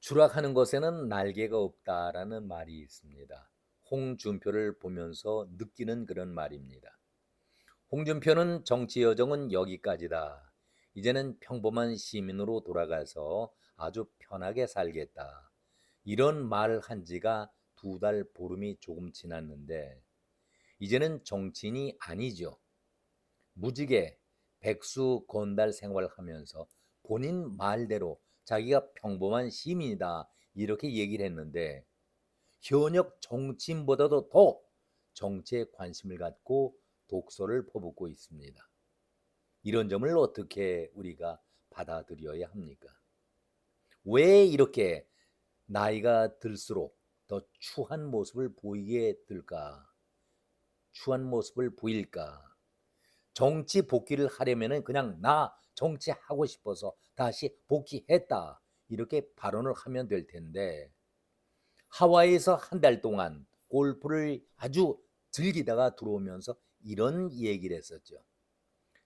추락하는 것에는 날개가 없다라는 말이 있습니다. 홍준표를 보면서 느끼는 그런 말입니다. 홍준표는 정치 여정은 여기까지다. 이제는 평범한 시민으로 돌아가서 아주 편하게 살겠다. 이런 말을 한 지가 2달 보름이 조금 지났는데 이제는 정치인이 아니죠. 무지개 백수 건달 생활하면서 본인 말대로 자기가 평범한 시민이다 이렇게 얘기를 했는데 현역 정치인보다도 더 정치에 관심을 갖고 독서를 퍼붓고 있습니다. 이런 점을 어떻게 우리가 받아들여야 합니까? 왜 이렇게 나이가 들수록 더 추한 모습을 보이게 될까? 추한 모습을 보일까? 정치 복귀를 하려면은 그냥 나 정치하고 싶어서 다시 복귀했다. 이렇게 발언을 하면 될 텐데 하와이에서 한 달 동안 골프를 아주 즐기다가 들어오면서 이런 얘기를 했었죠.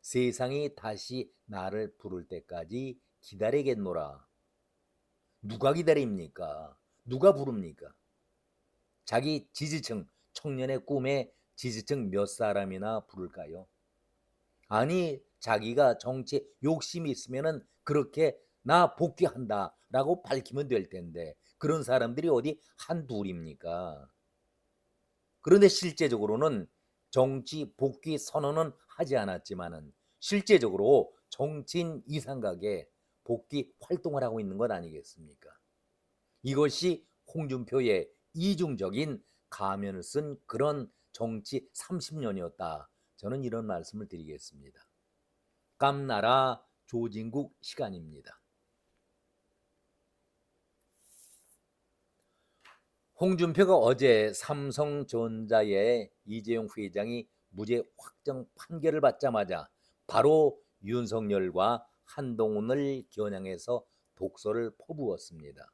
세상이 다시 나를 부를 때까지 기다리겠노라. 누가 기다립니까? 누가 부릅니까? 자기 지지층, 청년의 꿈에 지지층 몇 사람이나 부를까요? 아니, 자기가 정치 욕심이 있으면은 그렇게 나 복귀한다라고 밝히면 될 텐데 그런 사람들이 어디 한둘입니까? 그런데 실제적으로는 정치 복귀 선언은 하지 않았지만은 실제적으로 정치인 이상각에 복귀 활동을 하고 있는 것 아니겠습니까? 이것이 홍준표의 이중적인 가면을 쓴 그런 정치 30년이었다. 저는 이런 말씀을 드리겠습니다. 깜나라 조진국 시간입니다. 홍준표가 어제 삼성전자의 이재용 회장이 무죄 확정 판결을 받자마자 바로 윤석열과 한동훈을 겨냥해서 독서를 퍼부었습니다.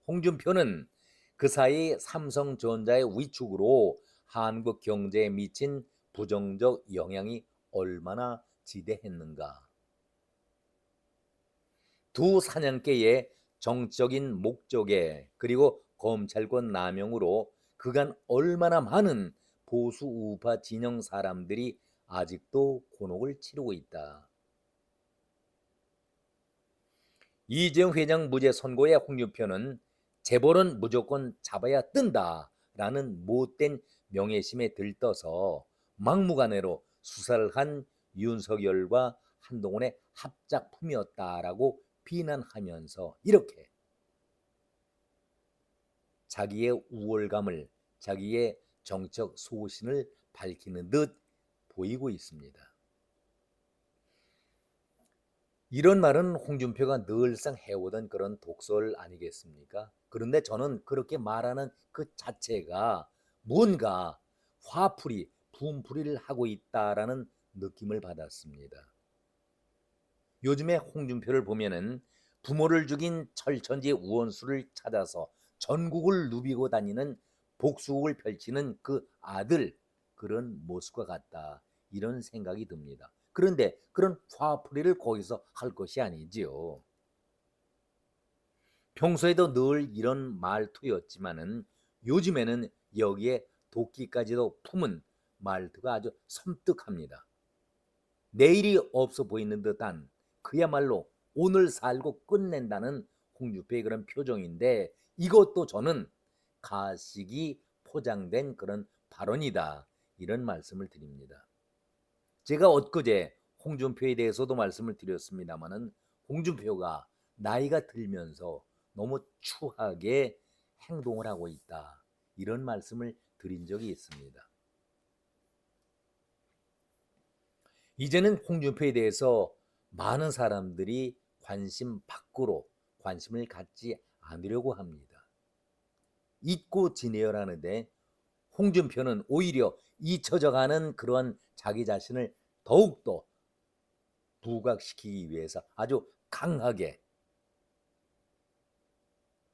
홍준표는 그 사이 삼성전자의 위축으로 한국 경제에 미친 부정적 영향이 얼마나 지대했는가. 두 사냥개의 정적인 목적에 그리고 검찰권 남용으로 그간 얼마나 많은 보수 우파 진영 사람들이 아직도 곤혹을 치르고 있다. 이재용 회장 무죄 선고에 홍준표는 재벌은 무조건 잡아야 뜬다라는 못된 명예심에 들떠서 막무가내로 수사를 한 윤석열과 한동훈의 합작품이었다라고 비난하면서 이렇게 자기의 우월감을 자기의 정적 소신을 밝히는 듯 보이고 있습니다. 이런 말은 홍준표가 늘상 해오던 그런 독설 아니겠습니까? 그런데 저는 그렇게 말하는 그 자체가 뭔가 화풀이, 분풀이를 하고 있다라는 느낌을 받았습니다. 요즘에 홍준표를 보면은 부모를 죽인 철천지 우원수를 찾아서 전국을 누비고 다니는 복수국을 펼치는 그 아들 그런 모습과 같다 이런 생각이 듭니다. 그런데 그런 화풀이를 거기서 할 것이 아니지요. 평소에도 늘 이런 말투였지만은 요즘에는 여기에 도끼까지도 품은 말투가 아주 섬뜩합니다. 내일이 없어 보이는 듯한 그야말로 오늘 살고 끝낸다는 홍준표의 그런 표정인데 이것도 저는 가식이 포장된 그런 발언이다 이런 말씀을 드립니다. 제가 엊그제 홍준표에 대해서도 말씀을 드렸습니다마는 홍준표가 나이가 들면서 너무 추하게 행동을 하고 있다 이런 말씀을 드린 적이 있습니다. 이제는 홍준표에 대해서 많은 사람들이 관심 밖으로 관심을 갖지 않으려고 합니다. 잊고 지내요라는데 홍준표는 오히려 잊혀져가는 그런 자기 자신을 더욱더 부각시키기 위해서 아주 강하게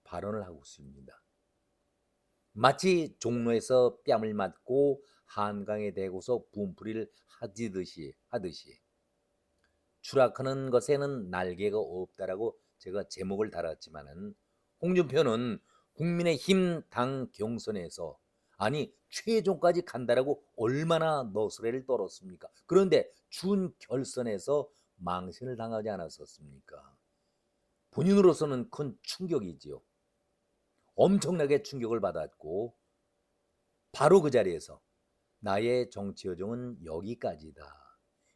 발언을 하고 있습니다. 마치 종로에서 뺨을 맞고 한강에 대고서 분풀이를 하듯이 추락하는 것에는 날개가 없다라고 제가 제목을 달았지만은 홍준표는 국민의힘 당 경선에서 아니 최종까지 간다라고 얼마나 너스레를 떨었습니까? 그런데 준결선에서 망신을 당하지 않았었습니까? 본인으로서는 큰 충격이지요. 엄청나게 충격을 받았고 바로 그 자리에서 나의 정치 여정은 여기까지다.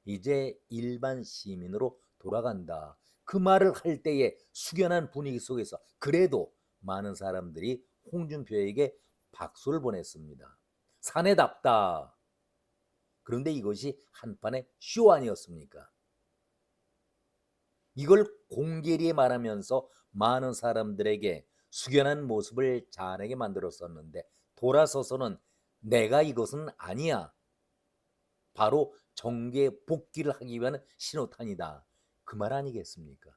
이제 일반 시민으로 돌아간다. 그 말을 할 때에 숙연한 분위기 속에서 그래도 많은 사람들이 홍준표에게 박수를 보냈습니다. 사내답다. 그런데 이것이 한판의 쇼 아니었습니까? 이걸 공개리에 말하면서 많은 사람들에게 숙연한 모습을 자아내게 만들었었는데 돌아서서는 내가 이것은 아니야. 바로 정계 복귀를 하기 위한 신호탄이다. 그 말 아니겠습니까?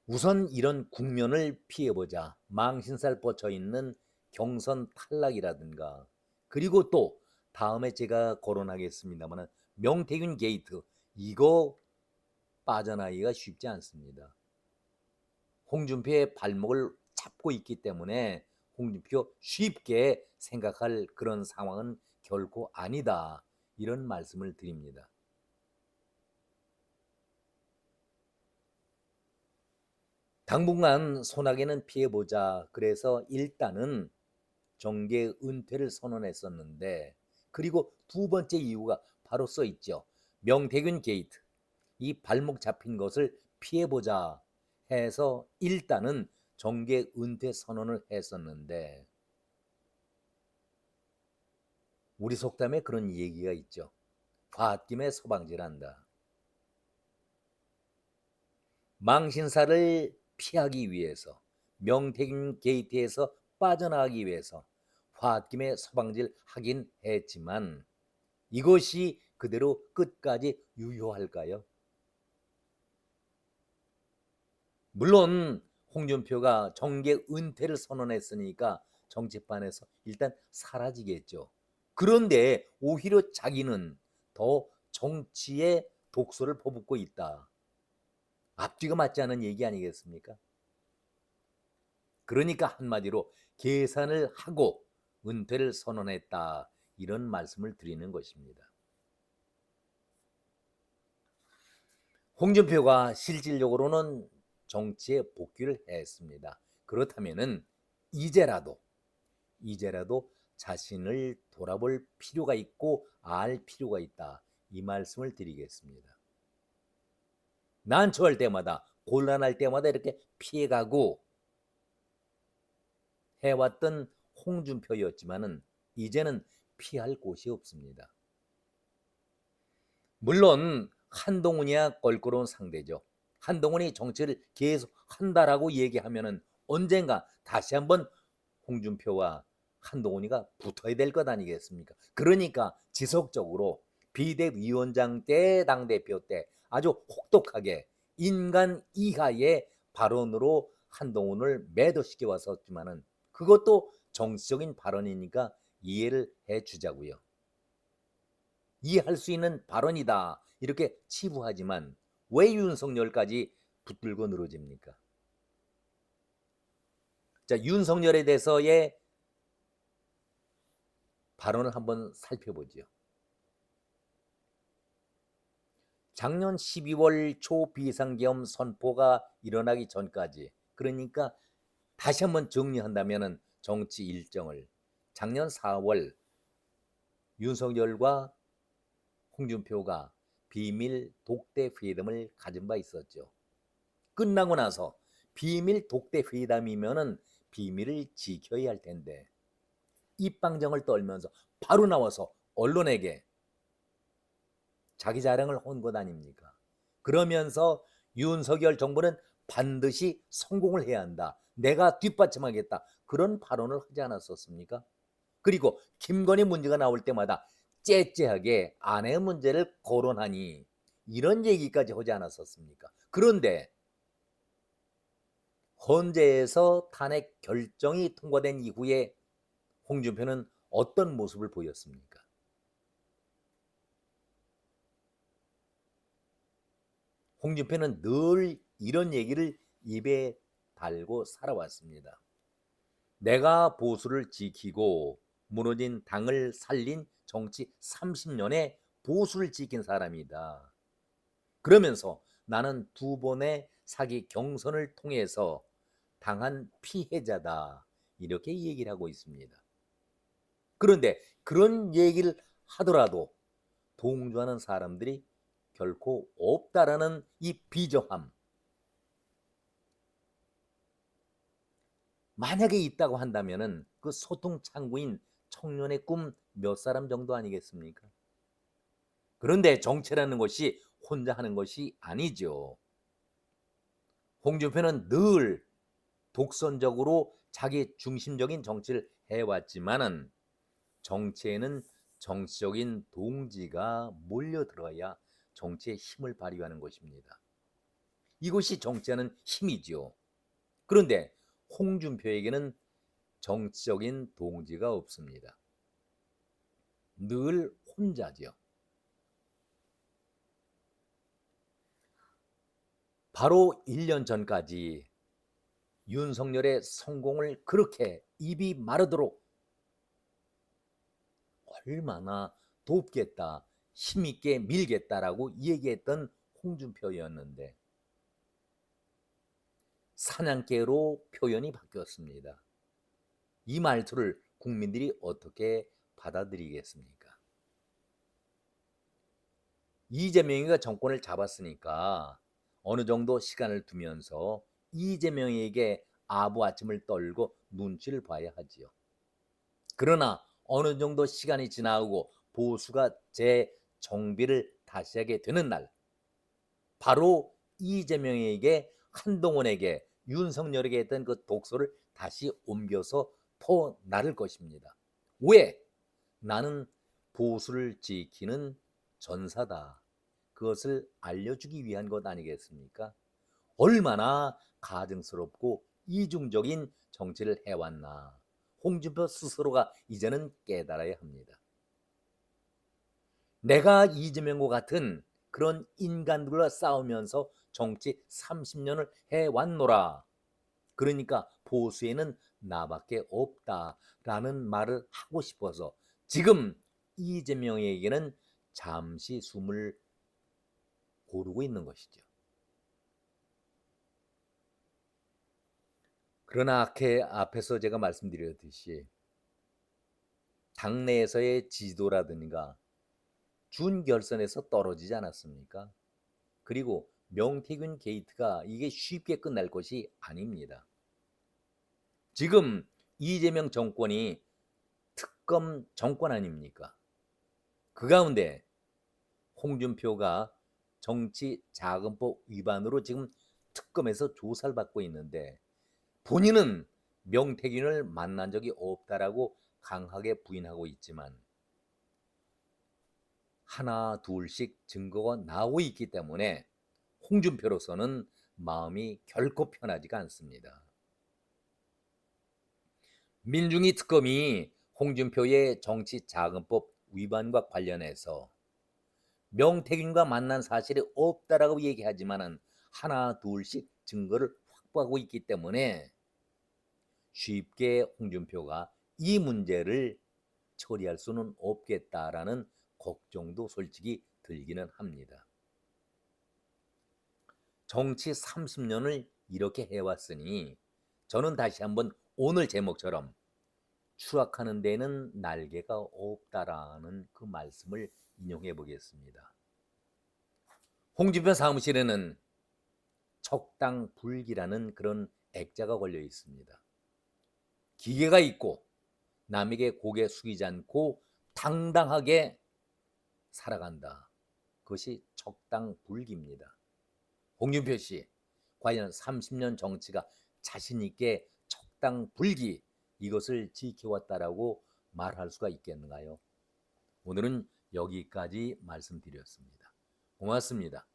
우선 이런 국면을 피해보자. 망신살 뻗쳐 있는 경선 탈락이라든가 그리고 또 다음에 제가 거론하겠습니다만 명태균 게이트 이거 빠져나기가 쉽지 않습니다. 홍준표의 발목을 잡고 있기 때문에 홍준표 쉽게 생각할 그런 상황은 결코 아니다. 이런 말씀을 드립니다. 당분간 소나기는 피해보자. 그래서 일단은 정계 은퇴를 선언했었는데 그리고 두 번째 이유가 바로 써 있죠. 명태균 게이트. 이 발목 잡힌 것을 피해보자 해서 일단은 정계 은퇴 선언을 했었는데 우리 속담에 그런 얘기가 있죠. 홧김에 서방질한다. 망신사를 피하기 위해서 명태균 게이트에서 빠져나가기 위해서 홧김에 서방질 하긴 했지만 이것이 그대로 끝까지 유효할까요? 물론 홍준표가 정계 은퇴를 선언했으니까 정치판에서 일단 사라지겠죠. 그런데 오히려 자기는 더 정치에 독소를 퍼붓고 있다. 앞뒤가 맞지 않은 얘기 아니겠습니까? 그러니까 한마디로 계산을 하고 은퇴를 선언했다. 이런 말씀을 드리는 것입니다. 홍준표가 실질적으로는 정치에 복귀를 했습니다. 그렇다면은 이제라도 자신을 돌아볼 필요가 있고 알 필요가 있다. 이 말씀을 드리겠습니다. 난처할 때마다 곤란할 때마다 이렇게 피해가고 해왔던 홍준표였지만은 이제는 피할 곳이 없습니다. 물론 한동훈이야 껄끄러운 상대죠. 한동훈이 정치를 계속 한다라고 얘기하면은 언젠가 다시 한번 홍준표와 한동훈이가 붙어야 될 것 아니겠습니까? 그러니까 지속적으로 비대위원장 때 당대표 때 아주 혹독하게 인간 이하의 발언으로 한동훈을 매도시켜 왔었지만은 그것도 정치적인 발언이니까 이해를 해 주자고요. 이해할 수 있는 발언이다. 이렇게 치부하지만 왜 윤석열까지 붙들고 늘어집니까? 자, 윤석열에 대해서의 발언을 한번 살펴보죠. 작년 12월 초 비상계엄 선포가 일어나기 전까지 그러니까 다시 한번 정리한다면 정치 일정을 작년 4월 윤석열과 홍준표가 비밀 독대 회담을 가진 바 있었죠. 끝나고 나서 비밀 독대 회담이면은 비밀을 지켜야 할 텐데 입방정을 떨면서 바로 나와서 언론에게 자기 자랑을 한 것 아닙니까? 그러면서 윤석열 정부는 반드시 성공을 해야 한다. 내가 뒷받침하겠다. 그런 발언을 하지 않았었습니까? 그리고 김건희 문제가 나올 때마다 째째하게 아내의 문제를 거론하니 이런 얘기까지 하지 않았었습니까? 그런데 헌재에서 탄핵 결정이 통과된 이후에 홍준표는 어떤 모습을 보였습니까? 홍준표는 늘 이런 얘기를 입에 달고 살아왔습니다. 내가 보수를 지키고 무너진 당을 살린 정치 30년의 보수를 지킨 사람이다. 그러면서 나는 두 번의 사기 경선을 통해서 당한 피해자다. 이렇게 얘기를 하고 있습니다. 그런데 그런 얘기를 하더라도 동조하는 사람들이 결코 없다라는 이 비정함. 만약에 있다고 한다면은 그 소통 창구인 청년의 꿈 몇 사람 정도 아니겠습니까? 그런데 정치라는 것이 혼자 하는 것이 아니죠. 홍준표는 늘 독선적으로 자기 중심적인 정치를 해왔지만은 정치에는 정치적인 동지가 몰려들어야 정치의 힘을 발휘하는 것입니다. 이것이 정치하는 힘이죠. 그런데 홍준표에게는 정치적인 동지가 없습니다. 늘 혼자죠. 바로 1년 전까지 윤석열의 성공을 그렇게 입이 마르도록 얼마나 돕겠다, 힘있게 밀겠다라고 얘기했던 홍준표였는데 사냥개로 표현이 바뀌었습니다. 이 말투를 국민들이 어떻게 받아들이겠습니까? 이재명이가 정권을 잡았으니까 어느 정도 시간을 두면서 이재명에게 아부아침을 떨고 눈치를 봐야 하지요. 그러나 어느 정도 시간이 지나고 보수가 재정비를 다시 하게 되는 날, 바로 이재명에게, 한동훈에게, 윤석열에게 했던 그 독소를 다시 옮겨서 퍼 나를 것입니다. 왜? 나는 보수를 지키는 전사다. 그것을 알려주기 위한 것 아니겠습니까? 얼마나 가증스럽고 이중적인 정치를 해왔나. 홍준표 스스로가 이제는 깨달아야 합니다. 내가 이재명과 같은 그런 인간들과 싸우면서 정치 30년을 해왔노라. 그러니까 보수에는 나밖에 없다라는 말을 하고 싶어서 지금 이재명에게는 잠시 숨을 고르고 있는 것이죠. 그러나 앞에서 제가 말씀드렸듯이 당내에서의 지지도라든가 준결선에서 떨어지지 않았습니까? 그리고 명태균 게이트가 이게 쉽게 끝날 것이 아닙니다. 지금 이재명 정권이 특검 정권 아닙니까? 그 가운데 홍준표가 정치자금법 위반으로 지금 특검에서 조사를 받고 있는데 본인은 명태균을 만난 적이 없다라고 강하게 부인하고 있지만 하나 둘씩 증거가 나오고 있기 때문에 홍준표로서는 마음이 결코 편하지가 않습니다. 민중이 특검이 홍준표의 정치자금법 위반과 관련해서 명태균과 만난 사실이 없다라고 얘기하지만은 하나 둘씩 증거를 확보하고 있기 때문에 쉽게 홍준표가 이 문제를 처리할 수는 없겠다라는 걱정도 솔직히 들기는 합니다. 정치 30년을 이렇게 해왔으니 저는 다시 한번 오늘 제목처럼 추락하는 데는 날개가 없다라는 그 말씀을 인용해 보겠습니다. 홍준표 사무실에는 척당불기라는 그런 액자가 걸려 있습니다. 기계가 있고 남에게 고개 숙이지 않고 당당하게 살아간다. 그것이 척당불기입니다. 홍준표 씨, 과연 30년 정치가 자신 있게 척당불기 이것을 지켜왔다라고 말할 수가 있겠는가요? 오늘은 여기까지 말씀드렸습니다. 고맙습니다.